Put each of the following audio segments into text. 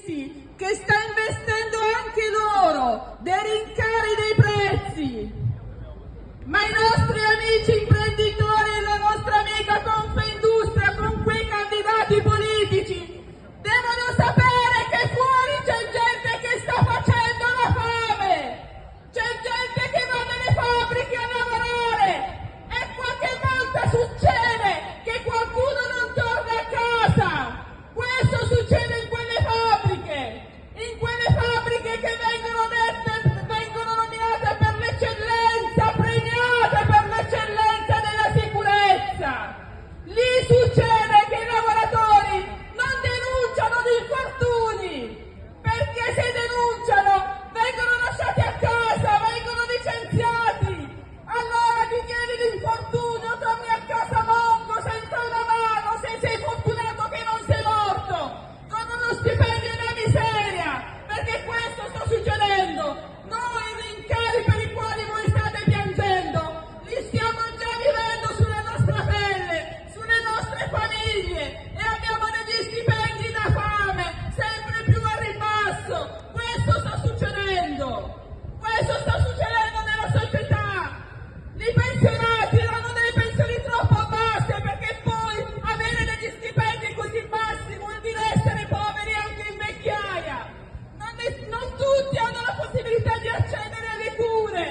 crisi che sta investendo anche loro dei rincari dei prezzi. Ma i nostri amici imprenditori e la nostra amica Confindustria con quei candidati politici devono sapere che fuori c'è gente che sta facendo la fame, c'è gente che va nelle fabbriche a lavorare e qualche volta succede che qualcuno non torna a casa. Questo succede in quelle fabbriche che vengono nominate per l'eccellenza, premiate per l'eccellenza della sicurezza. Lì succede che i lavoratori non denunciano gli infortuni, perché se denunciano vengono lasciati a casa, vengono licenziati. Allora ti chiedi l'infortunio, torni a casa monco, senza una mano, se sei fortunato che non sei morto, con uno stipendio e una miseria, perché questo sta succedendo. Noi i rincari per i quali voi state piangendo li stiamo già vivendo sulla nostra pelle, sulle nostre famiglie, e abbiamo degli stipendi da fame sempre più a ribasso. Questo sta succedendo nella società. I pensionati hanno delle pensioni troppo basse, perché poi avere degli stipendi così bassi vuol dire essere poveri anche in vecchiaia. Non tutti hanno la possibilità di accedere alle cure,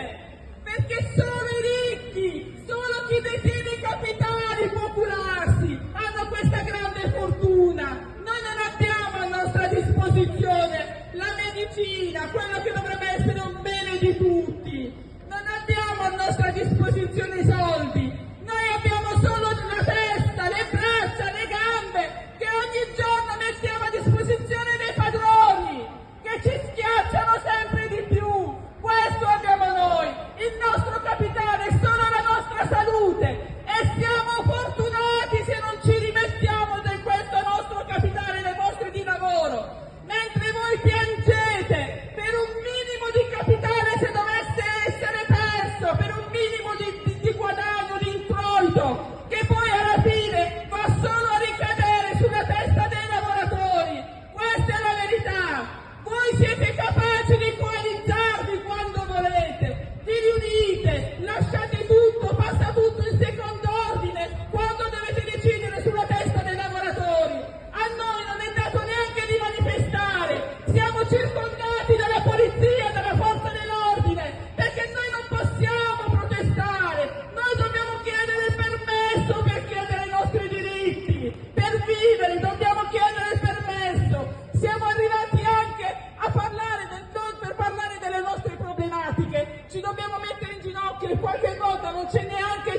perché solo i ricchi, solo chi detiene i capitali può curarsi, hanno questa grande fortuna. Noi non abbiamo a nostra disposizione la medicina, quello che dovrebbe essere un bene di tutti. Non abbiamo a nostra disposizione i soldi, noi abbiamo solo la testa, le braccia, le gambe che ogni giorno mettiamo a disposizione dei padroni che ci schiacciano sempre di più. Questo abbiamo noi, il nostro capitale è solo la nostra salute, e siamo fortunati se non ci rimettiamo di questo nostro capitale nei posti di lavoro, mentre voi piangete per un minimo di capitale se dovesse essere perso, per un minimo di guadagno, di introito, che poi alla fine va solo a ricadere sulla testa dei lavoratori. Questa è la verità. Voi siete capaci di coalizzarvi quando volete, vi riunite, lasciate tutto, passa tutto in secondo ordine quando dovete decidere sulla testa dei lavoratori. A noi non è dato neanche di manifestare, siamo circondati dalla polizia, dalla forza dell'ordine, perché noi non possiamo protestare, noi dobbiamo chiedere il permesso per chiedere i nostri diritti, per vivere dobbiamo chiedere il permesso. Siamo arrivati anche a parlare per parlare delle nostre problematiche, ci dobbiamo mettere in ginocchio e qualche volta non c'è neanche